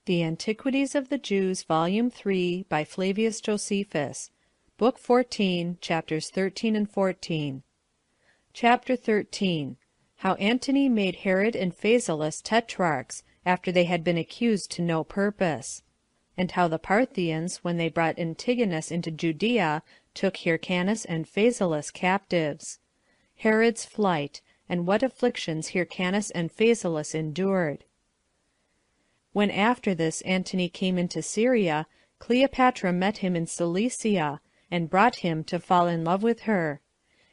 The Antiquities of the Jews, Volume 3, by Flavius Josephus, Book 14, Chapters 13 and 14. Chapter 13. How Antony made Herod and Phasaelus Tetrarchs, after they had been accused to no purpose. And how the Parthians, when they brought Antigonus into Judea, took Hyrcanus and Phasaelus captives. Herod's flight, and what afflictions Hyrcanus and Phasaelus endured. When after this Antony came into Syria, Cleopatra met him in Cilicia, and brought him to fall in love with her.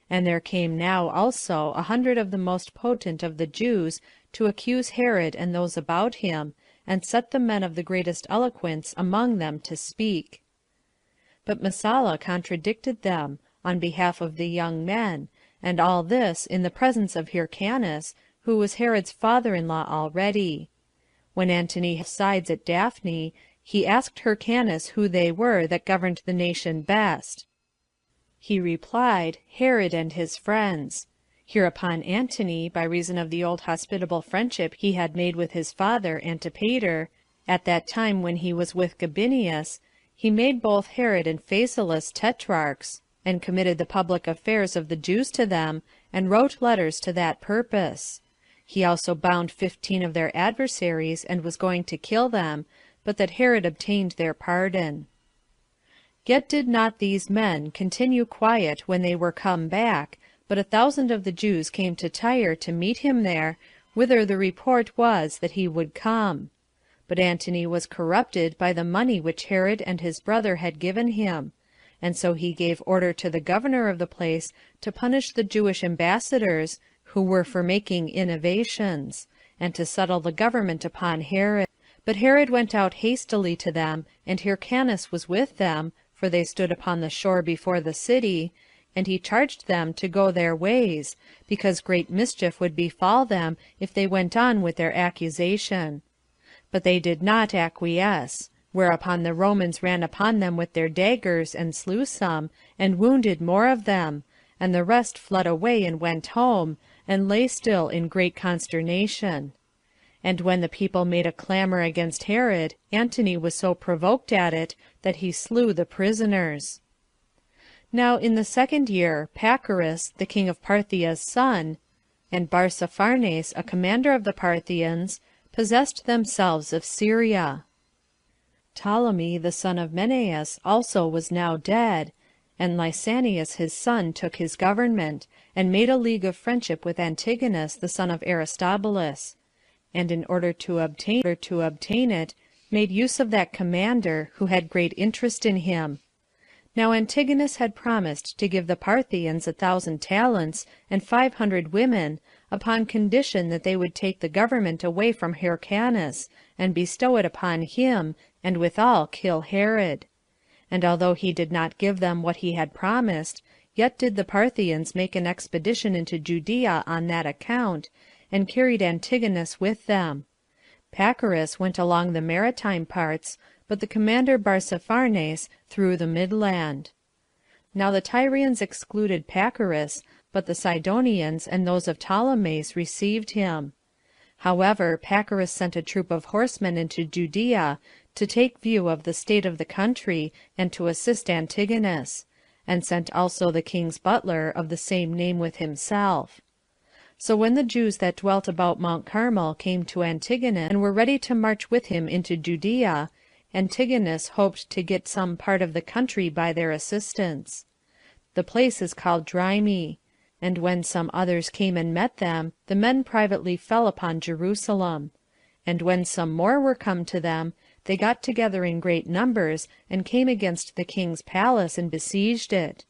And there came now also 100 of the most potent of the Jews to accuse Herod and those about him, and set the men of the greatest eloquence among them to speak. But Messala contradicted them, on behalf of the young men, and all this in the presence of Hyrcanus, who was Herod's father-in-law already. When Antony sides at Daphne, he asked Hyrcanus who they were that governed the nation best. He replied, Herod and his friends. Hereupon Antony, by reason of the old hospitable friendship he had made with his father Antipater, at that time when he was with Gabinius, he made both Herod and Phasaelus Tetrarchs, and committed the public affairs of the Jews to them, and wrote letters to that purpose. He also bound 15 of their adversaries, and was going to kill them, but that Herod obtained their pardon. Yet did not these men continue quiet when they were come back, but 1,000 of the Jews came to Tyre to meet him there, whither the report was that he would come. But Antony was corrupted by the money which Herod and his brother had given him, and so he gave order to the governor of the place to punish the Jewish ambassadors, who were for making innovations, and to settle the government upon Herod. But Herod went out hastily to them, and Hyrcanus was with them, for they stood upon the shore before the city, and he charged them to go their ways, because great mischief would befall them if they went on with their accusation. But they did not acquiesce, whereupon the Romans ran upon them with their daggers, and slew some, and wounded more of them, and the rest fled away and went home, and lay still in great consternation. And when the people made a clamor against Herod, Antony was so provoked at it that he slew the prisoners. Now in the 2nd year, Pacorus, the king of Parthia's son, and Barzapharnes, a commander of the Parthians, possessed themselves of Syria. Ptolemy, the son of Menneus, also was now dead, and Lysanias his son took his government, and made a league of friendship with Antigonus the son of Aristobulus, and in order to obtain it, made use of that commander, who had great interest in him. Now Antigonus had promised to give the Parthians 1,000 talents, and 500 women, upon condition that they would take the government away from Hyrcanus, and bestow it upon him, and withal kill Herod. And although he did not give them what he had promised, yet did the Parthians make an expedition into Judea on that account, and carried Antigonus with them. Pacorus went along the maritime parts, but the commander Barzapharnes through the midland. Now the Tyrians excluded Pacorus, but the Sidonians and those of Ptolemais received him. However, Pacorus sent a troop of horsemen into Judea, to take view of the state of the country, and to assist Antigonus, and sent also the king's butler of the same name with himself. So when the Jews that dwelt about Mount Carmel came to Antigonus, and were ready to march with him into Judea, Antigonus hoped to get some part of the country by their assistance. The place is called Dryme. And when some others came and met them, the men privately fell upon Jerusalem. And when some more were come to them, they got together in great numbers, and came against the king's palace, and besieged it.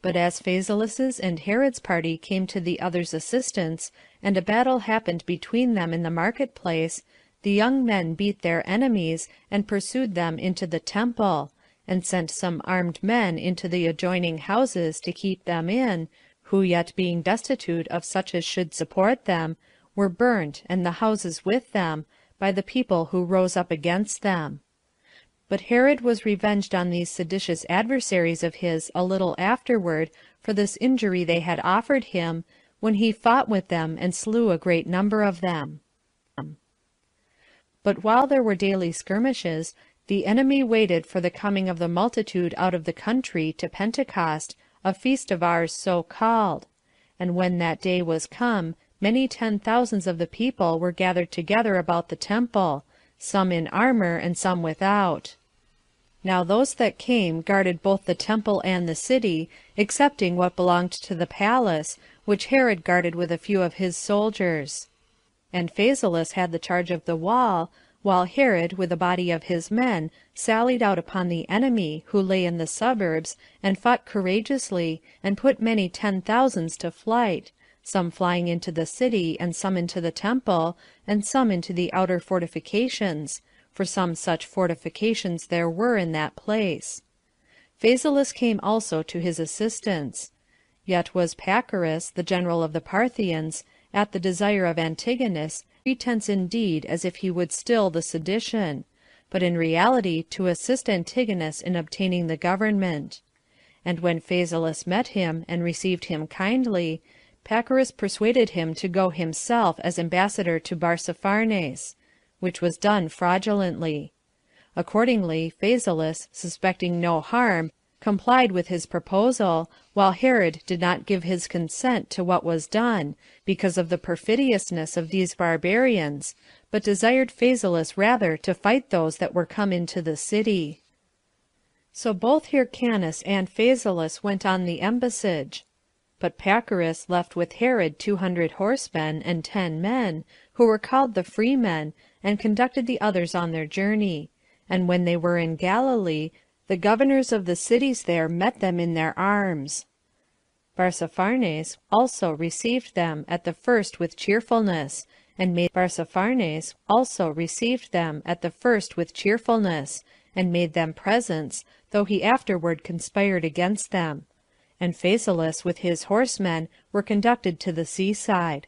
But as Phasaelus's and Herod's party came to the others' assistance, and a battle happened between them in the marketplace, the young men beat their enemies, and pursued them into the temple, and sent some armed men into the adjoining houses to keep them in, who yet being destitute of such as should support them, were burnt, and the houses with them, by the people who rose up against them. But Herod was revenged on these seditious adversaries of his a little afterward for this injury they had offered him, when he fought with them and slew a great number of them. But while there were daily skirmishes, the enemy waited for the coming of the multitude out of the country to Pentecost, a feast of ours so called. And when that day was come, many 10,000s of the people were gathered together about the temple, some in armor, and some without. Now those that came guarded both the temple and the city, excepting what belonged to the palace, which Herod guarded with a few of his soldiers. And Phasaelus had the charge of the wall, while Herod, with a body of his men, sallied out upon the enemy, who lay in the suburbs, and fought courageously, and put many 10,000s to flight, some flying into the city, and some into the temple, and some into the outer fortifications, for some such fortifications there were in that place. Phasaelus came also to his assistance. Yet was Pacorus, the general of the Parthians, at the desire of Antigonus, pretense indeed as if he would still the sedition, but in reality to assist Antigonus in obtaining the government. And when Phasaelus met him, and received him kindly, Pacorus persuaded him to go himself as ambassador to Barzapharnes, which was done fraudulently. Accordingly, Phasaelus, suspecting no harm, complied with his proposal, while Herod did not give his consent to what was done, because of the perfidiousness of these barbarians, but desired Phasaelus rather to fight those that were come into the city. So both Hyrcanus and Phasaelus went on the embassage. But Pacorus left with Herod 200 horsemen and 10 men, who were called the freemen, and conducted the others on their journey. And when they were in Galilee, the governors of the cities there met them in their arms. Barzapharnes also received them at the first with cheerfulness, and made them presents, though he afterward conspired against them. And Phasaelus with his horsemen were conducted to the seaside.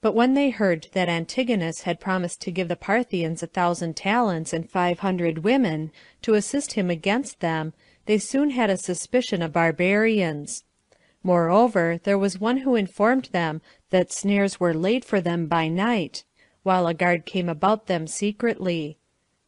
But when they heard that Antigonus had promised to give the Parthians 1,000 talents and 500 women, to assist him against them, they soon had a suspicion of barbarians. Moreover, there was one who informed them that snares were laid for them by night, while a guard came about them secretly.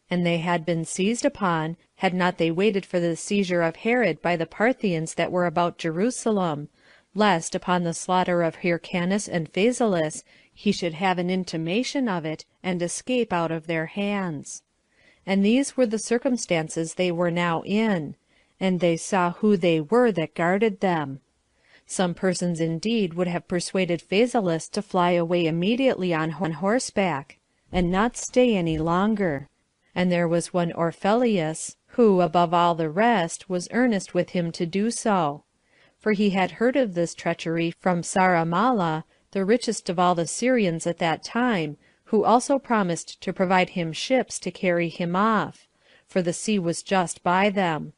And they had been seized upon, had not they waited for the seizure of Herod by the Parthians that were about Jerusalem, lest, upon the slaughter of Hyrcanus and Phasaelus, he should have an intimation of it, and escape out of their hands. And these were the circumstances they were now in, and they saw who they were that guarded them. Some persons indeed would have persuaded Phasaelus to fly away immediately on horseback, and not stay any longer. And there was one Orpheus, who, above all the rest, was earnest with him to do so. For he had heard of this treachery from Saramalla, the richest of all the Syrians at that time, who also promised to provide him ships to carry him off, for the sea was just by them.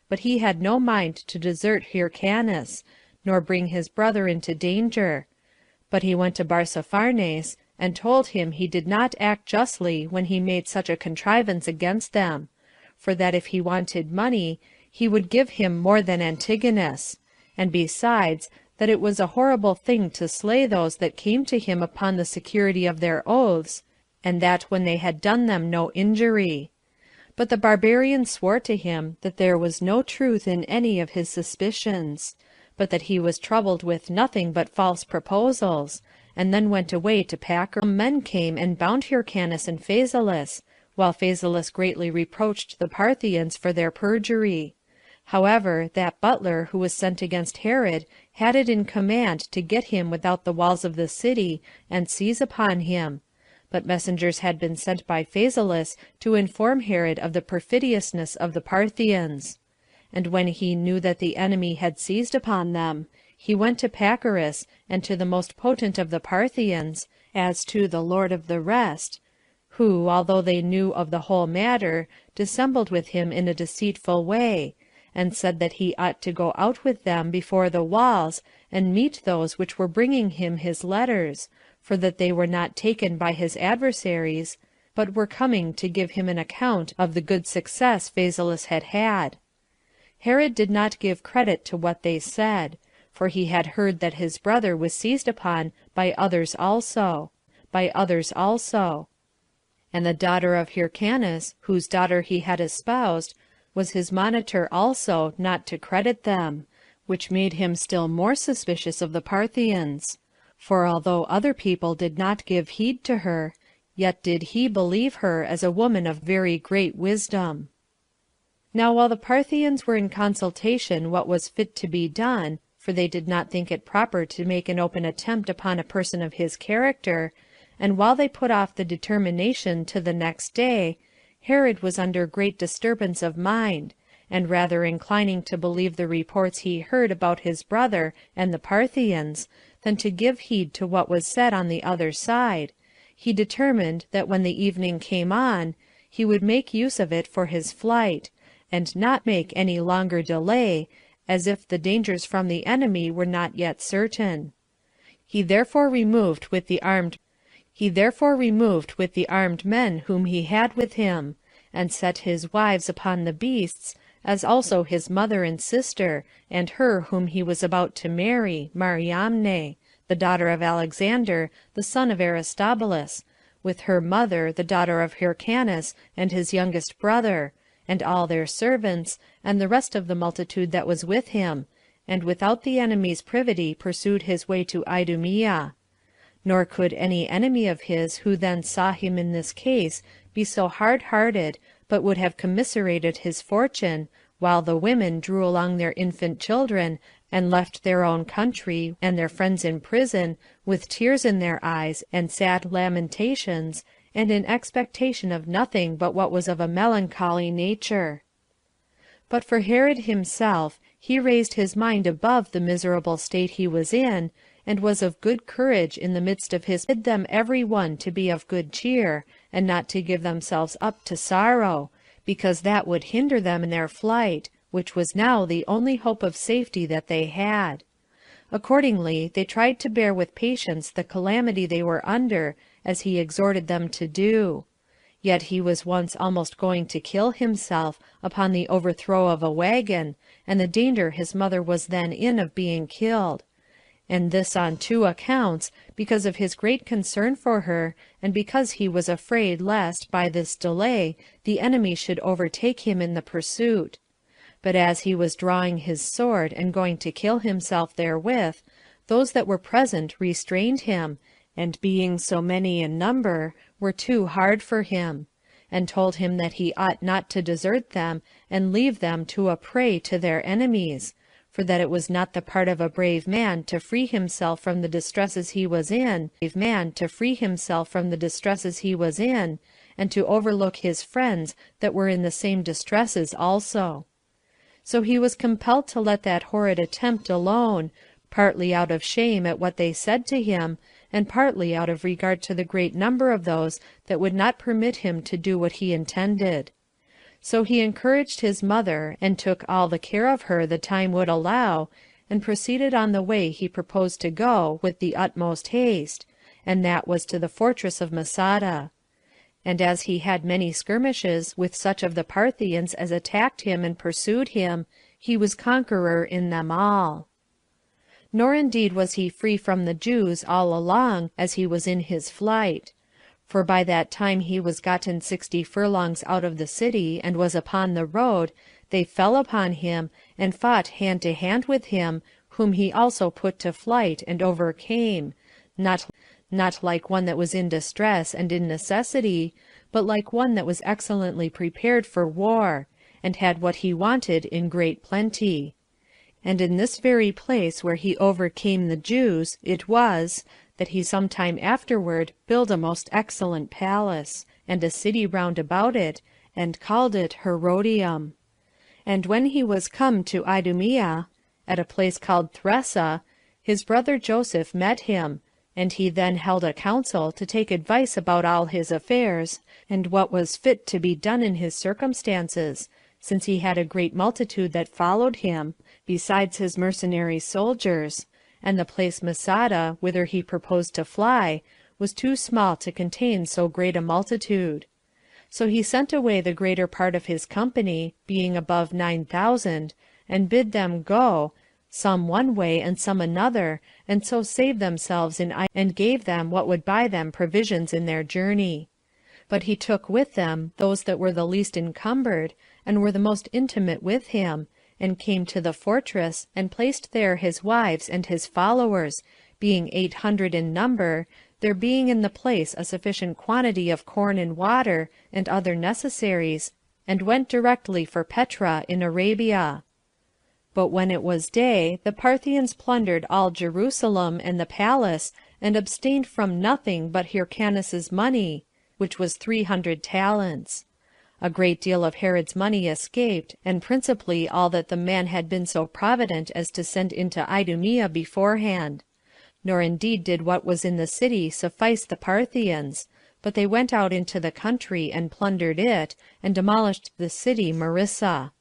But he had no mind to desert Hyrcanus, nor bring his brother into danger. But he went to Barzapharnes, and told him he did not act justly when he made such a contrivance against them, for that if he wanted money, he would give him more than Antigonus, and besides, that it was a horrible thing to slay those that came to him upon the security of their oaths, and that when they had done them no injury. But the barbarians swore to him that there was no truth in any of his suspicions, but that he was troubled with nothing but false proposals, and then went away to Pacorus. Some men came and bound Hyrcanus and Phasaelus, while Phasaelus greatly reproached the Parthians for their perjury. However, that butler who was sent against Herod had it in command to get him without the walls of the city, and seize upon him. But messengers had been sent by Phasaelus to inform Herod of the perfidiousness of the Parthians. And when he knew that the enemy had seized upon them, he went to Pacorus, and to the most potent of the Parthians, as to the lord of the rest, who, although they knew of the whole matter, dissembled with him in a deceitful way, and said that he ought to go out with them before the walls, and meet those which were bringing him his letters, for that they were not taken by his adversaries, but were coming to give him an account of the good success Phasaelus had had. Herod did not give credit to what they said, for he had heard that his brother was seized upon by others also. And the daughter of Hyrcanus, whose daughter he had espoused, was his monitor also not to credit them, which made him still more suspicious of the Parthians. For although other people did not give heed to her, yet did he believe her as a woman of very great wisdom. Now while the Parthians were in consultation what was fit to be done, for they did not think it proper to make an open attempt upon a person of his character, and while they put off the determination to the next day, Herod was under great disturbance of mind, and rather inclining to believe the reports he heard about his brother and the Parthians, than to give heed to what was said on the other side, he determined that when the evening came on, he would make use of it for his flight, and not make any longer delay, as if the dangers from the enemy were not yet certain. He therefore removed with the armed men whom he had with him, and set his wives upon the beasts, as also his mother and sister, and her whom he was about to marry, Mariamne, the daughter of Alexander, the son of Aristobulus, with her mother, the daughter of Hyrcanus, and his youngest brother, and all their servants, and the rest of the multitude that was with him, and without the enemy's privity pursued his way to Idumea. Nor could any enemy of his who then saw him in this case be so hard-hearted, but would have commiserated his fortune, while the women drew along their infant children, and left their own country, and their friends in prison, with tears in their eyes, and sad lamentations, and in expectation of nothing but what was of a melancholy nature. But for Herod himself, he raised his mind above the miserable state he was in, and was of good courage in the midst of his bid them every one to be of good cheer, and not to give themselves up to sorrow, because that would hinder them in their flight, which was now the only hope of safety that they had. Accordingly, they tried to bear with patience the calamity they were under, as he exhorted them to do. Yet he was once almost going to kill himself, upon the overthrow of a wagon, and the danger his mother was then in of being killed. And this on 2 accounts, because of his great concern for her, and because he was afraid lest, by this delay, the enemy should overtake him in the pursuit. But as he was drawing his sword, and going to kill himself therewith, those that were present restrained him, and being so many in number, were too hard for him, and told him that he ought not to desert them, and leave them to a prey to their enemies, for that it was not the part of a brave man to free himself from the distresses he was in, and to overlook his friends that were in the same distresses also. So he was compelled to let that horrid attempt alone, partly out of shame at what they said to him, and partly out of regard to the great number of those that would not permit him to do what he intended. So he encouraged his mother, and took all the care of her the time would allow, and proceeded on the way he proposed to go with the utmost haste, and that was to the fortress of Masada. And as he had many skirmishes with such of the Parthians as attacked him and pursued him, he was conqueror in them all. Nor indeed was he free from the Jews all along, as he was in his flight. For by that time he was gotten 60 furlongs out of the city, and was upon the road, they fell upon him, and fought hand to hand with him, whom he also put to flight, and overcame, not like one that was in distress and in necessity, but like one that was excellently prepared for war, and had what he wanted in great plenty. And in this very place where he overcame the Jews, it was, that he some time afterward built a most excellent palace, and a city round about it, and called it Herodium. And when he was come to Idumea, at a place called Thressa, his brother Joseph met him, and he then held a council to take advice about all his affairs, and what was fit to be done in his circumstances, since he had a great multitude that followed him, besides his mercenary soldiers, and the place Masada, whither he proposed to fly, was too small to contain so great a multitude. So he sent away the greater part of his company, being above 9,000, and bid them go, some one way and some another, and so save themselves and gave them what would buy them provisions in their journey. But he took with them those that were the least encumbered, and were the most intimate with him, and came to the fortress, and placed there his wives and his followers, being 800 in number, there being in the place a sufficient quantity of corn and water, and other necessaries, and went directly for Petra in Arabia. But when it was day, the Parthians plundered all Jerusalem and the palace, and abstained from nothing but Hyrcanus's money, which was 300 talents. A great deal of Herod's money escaped, and principally all that the man had been so provident as to send into Idumea beforehand. Nor indeed did what was in the city suffice the Parthians, but they went out into the country, and plundered it, and demolished the city Marissa.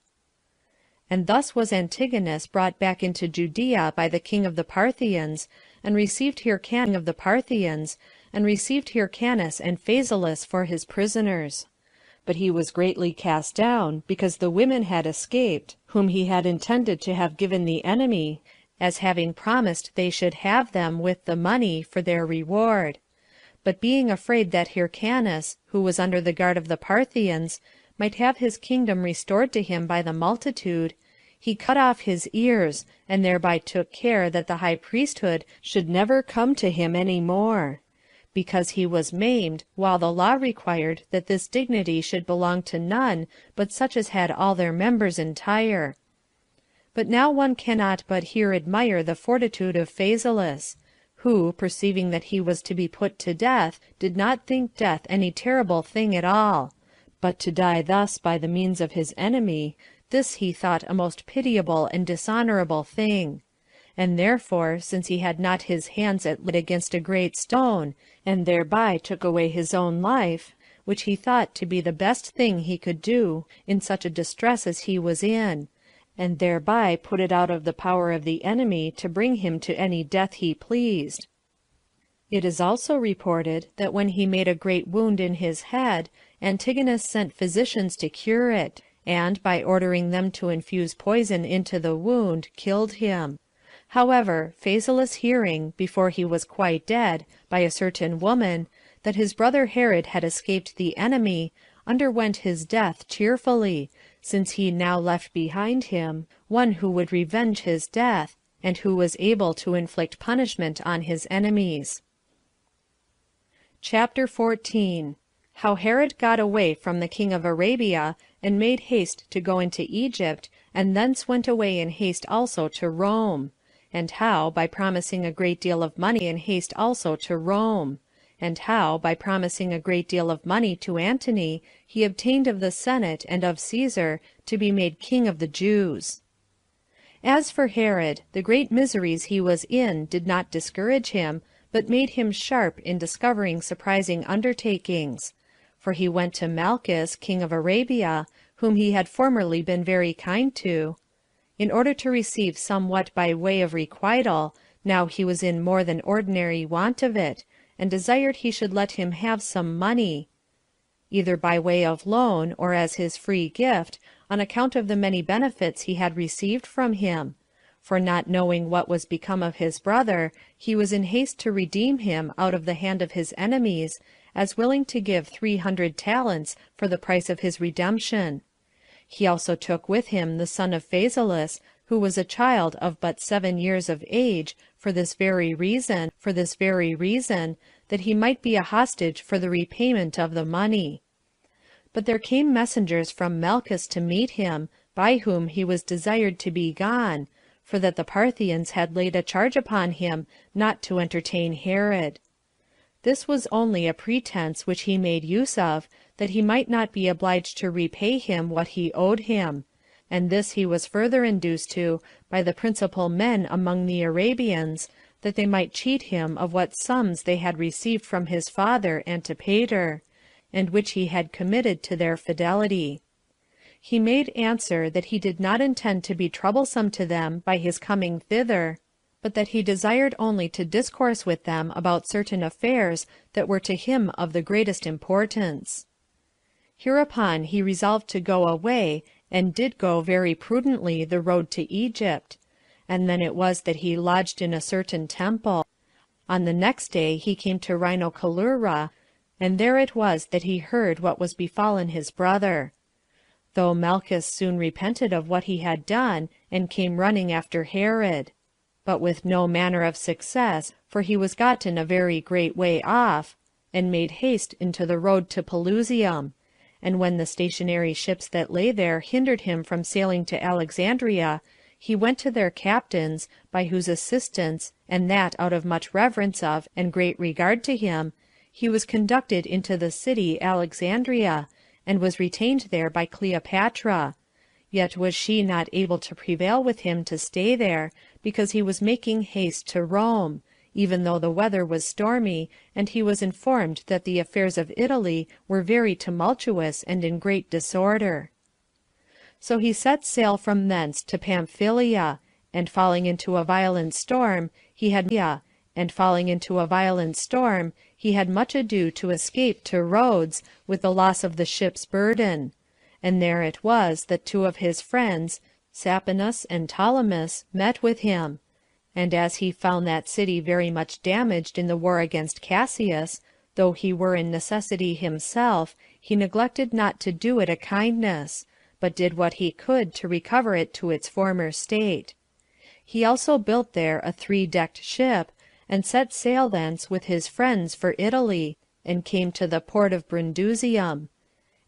And thus was Antigonus brought back into Judea by the king of the Parthians, and received Hyrcanus of the Parthians, and received Hyrcanus and Phasaelus for his prisoners. But he was greatly cast down, because the women had escaped, whom he had intended to have given the enemy, as having promised they should have them with the money for their reward. But being afraid that Hyrcanus, who was under the guard of the Parthians, might have his kingdom restored to him by the multitude, he cut off his ears, and thereby took care that the high priesthood should never come to him any more, because he was maimed, while the law required that this dignity should belong to none but such as had all their members entire. But now one cannot but here admire the fortitude of Phasaelus, who, perceiving that he was to be put to death, did not think death any terrible thing at all, but to die thus by the means of his enemy, this he thought a most pitiable and dishonorable thing. And therefore, since he had not his hands at lit against a great stone, and thereby took away his own life, which he thought to be the best thing he could do in such a distress as he was in, and thereby put it out of the power of the enemy to bring him to any death he pleased. It is also reported that when he made a great wound in his head, Antigonus sent physicians to cure it, and, by ordering them to infuse poison into the wound, killed him. However, Phasaelus hearing, before he was quite dead, by a certain woman, that his brother Herod had escaped the enemy, underwent his death cheerfully, since he now left behind him one who would revenge his death, and who was able to inflict punishment on his enemies. Chapter 14. How Herod got away from the king of Arabia, and made haste to go into Egypt, and thence went away in haste also to Rome. And how, by promising a great deal of money in haste also to Rome. And how, by promising a great deal of money to Antony, he obtained of the Senate and of Caesar to be made king of the Jews. As for Herod, the great miseries he was in did not discourage him, but made him sharp in discovering surprising undertakings. For he went to Malchus, king of Arabia, whom he had formerly been very kind to, in order to receive somewhat by way of requital, now he was in more than ordinary want of it, and desired he should let him have some money, either by way of loan, or as his free gift, on account of the many benefits he had received from him. For not knowing what was become of his brother, he was in haste to redeem him out of the hand of his enemies, as willing to give 300 talents for the price of his redemption. He also took with him the son of Phasaelus, who was a child of but 7 years of age, for this very reason, that he might be a hostage for the repayment of the money. But there came messengers from Malchus to meet him, by whom he was desired to be gone, for that the Parthians had laid a charge upon him not to entertain Herod. This was only a pretense which he made use of, that he might not be obliged to repay him what he owed him, and this he was further induced to by the principal men among the Arabians, that they might cheat him of what sums they had received from his father Antipater, and which he had committed to their fidelity. He made answer that he did not intend to be troublesome to them by his coming thither, but that he desired only to discourse with them about certain affairs that were to him of the greatest importance. Hereupon he resolved to go away, and did go very prudently the road to Egypt, and then it was that he lodged in a certain temple. On the next day he came to Rhinocolura, and there it was that he heard what was befallen his brother. Though Malchus soon repented of what he had done, and came running after Herod, but with no manner of success, for he was gotten a very great way off, and made haste into the road to Pelusium. And when the stationary ships that lay there hindered him from sailing to Alexandria, he went to their captains, by whose assistance, and that out of much reverence of and great regard to him, he was conducted into the city Alexandria, and was retained there by Cleopatra. Yet was she not able to prevail with him to stay there, because he was making haste to Rome, even though the weather was stormy, and he was informed that the affairs of Italy were very tumultuous and in great disorder. So he set sail from thence to Pamphylia, and falling into a violent storm, he had much ado to escape to Rhodes with the loss of the ship's burden. And there it was that two of his friends, Sapinus and Ptolemus, met with him. And as he found that city very much damaged in the war against Cassius, though he were in necessity himself, he neglected not to do it a kindness, but did what he could to recover it to its former state. He also built there a 3-decked ship, and set sail thence with his friends for Italy, and came to the port of Brundusium.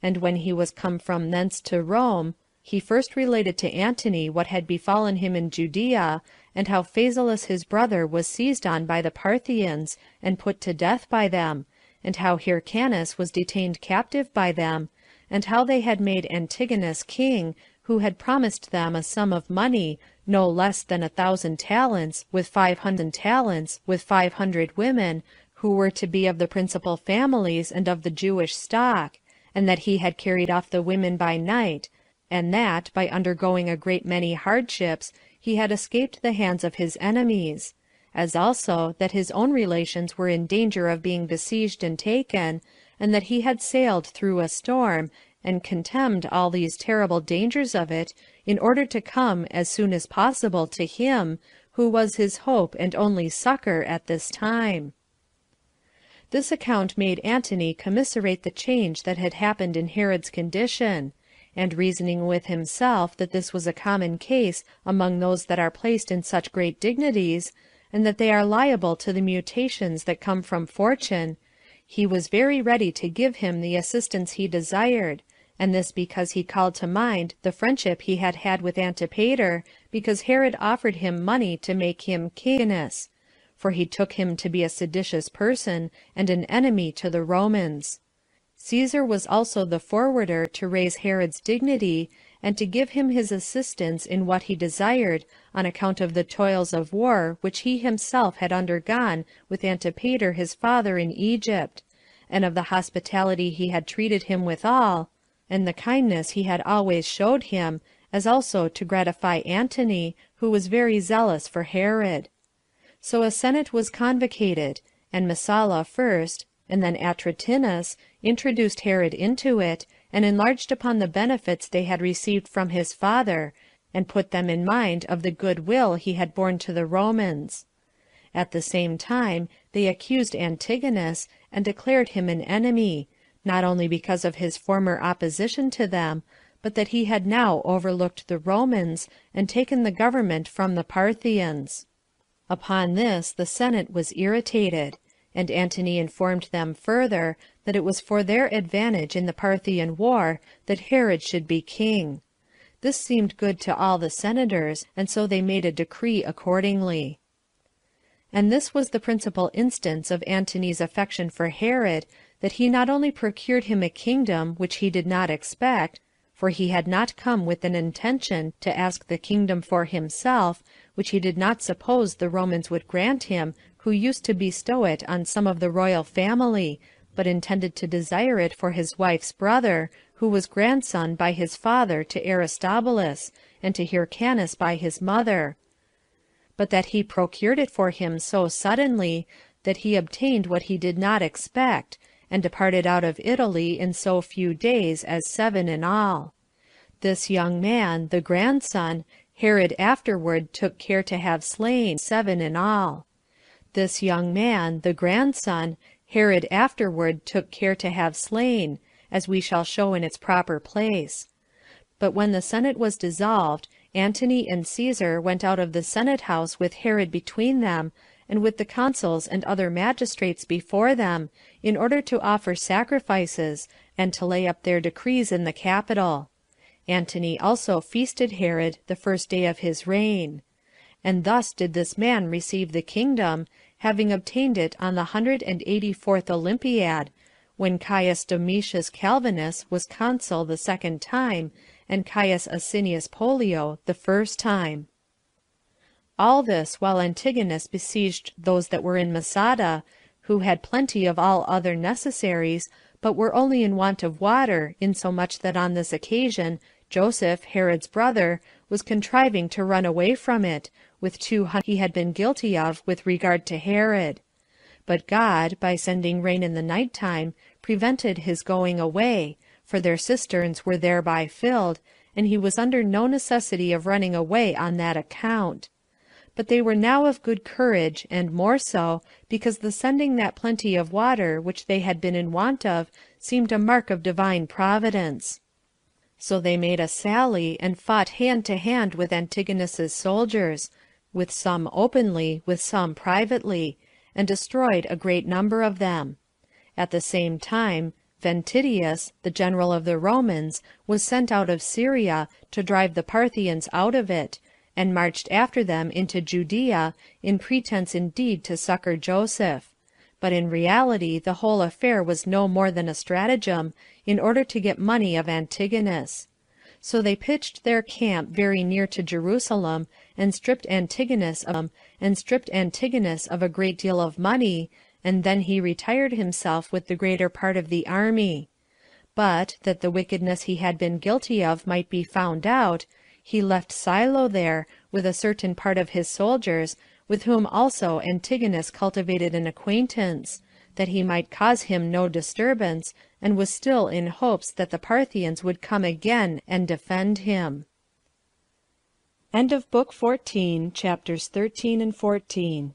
And when he was come from thence to Rome, he first related to Antony what had befallen him in Judea, and how Phasaelus his brother was seized on by the Parthians, and put to death by them, and how Hyrcanus was detained captive by them, and how they had made Antigonus king, who had promised them a sum of money, no less than 1,000 talents, with 500 women, who were to be of the principal families and of the Jewish stock, and that he had carried off the women by night, and that, by undergoing a great many hardships, he had escaped the hands of his enemies; as also that his own relations were in danger of being besieged and taken, and that he had sailed through a storm, and contemned all these terrible dangers of it, in order to come as soon as possible to him, who was his hope and only succor at this time. This account made Antony commiserate the change that had happened in Herod's condition, and reasoning with himself that this was a common case among those that are placed in such great dignities, and that they are liable to the mutations that come from fortune, he was very ready to give him the assistance he desired, and this because he called to mind the friendship he had had with Antipater, because Herod offered him money to make him Hyrcanus, for he took him to be a seditious person, and an enemy to the Romans. Caesar was also the forwarder to raise Herod's dignity, and to give him his assistance in what he desired, on account of the toils of war which he himself had undergone with Antipater his father in Egypt, and of the hospitality he had treated him withal, and the kindness he had always showed him, as also to gratify Antony, who was very zealous for Herod. So a senate was convocated, and Messala first, and then Atratinus, introduced Herod into it, and enlarged upon the benefits they had received from his father, and put them in mind of the good will he had borne to the Romans. At the same time they accused Antigonus, and declared him an enemy, not only because of his former opposition to them, but that he had now overlooked the Romans, and taken the government from the Parthians. Upon this the Senate was irritated, and Antony informed them further that it was for their advantage in the Parthian war that Herod should be king. This seemed good to all the senators, and so they made a decree accordingly. And this was the principal instance of Antony's affection for Herod, that he not only procured him a kingdom which he did not expect, for he had not come with an intention to ask the kingdom for himself, which he did not suppose the Romans would grant him, who used to bestow it on some of the royal family, but intended to desire it for his wife's brother, who was grandson by his father to Aristobulus, and to Hyrcanus by his mother; but that he procured it for him so suddenly, that he obtained what he did not expect, and departed out of Italy in so few days as 7 in all. This young man, the grandson, Herod afterward took care to have slain, 7 in all. This young man, the grandson, Herod afterward took care to have slain, as we shall show in its proper place. But when the Senate was dissolved, Antony and Caesar went out of the Senate house with Herod between them, and with the consuls and other magistrates before them, in order to offer sacrifices, and to lay up their decrees in the Capitol. Antony also feasted Herod the first day of his reign. And thus did this man receive the kingdom, having obtained it on the 184th Olympiad, when Caius Domitius Calvinus was consul the second time, and Caius Asinius Pollio the first time. All this while Antigonus besieged those that were in Masada, who had plenty of all other necessaries, but were only in want of water, insomuch that on this occasion Joseph, Herod's brother, was contriving to run away from it, with 200 he had been guilty of with regard to Herod. But God, by sending rain in the night time, prevented his going away, for their cisterns were thereby filled, and he was under no necessity of running away on that account. But they were now of good courage, and more so, because the sending that plenty of water which they had been in want of seemed a mark of divine providence. So they made a sally, and fought hand to hand with Antigonus's soldiers, with some openly, with some privately, and destroyed a great number of them. At the same time, Ventidius, the general of the Romans, was sent out of Syria to drive the Parthians out of it, and marched after them into Judea, in pretense indeed to succor Joseph. But in reality the whole affair was no more than a stratagem, in order to get money of Antigonus. So they pitched their camp very near to Jerusalem, and stripped Antigonus of a great deal of money, and then he retired himself with the greater part of the army. But, that the wickedness he had been guilty of might be found out, he left Silo there, with a certain part of his soldiers, with whom also Antigonus cultivated an acquaintance, that he might cause him no disturbance, and was still in hopes that the Parthians would come again and defend him. End of Book 14, chapters 13 and 14.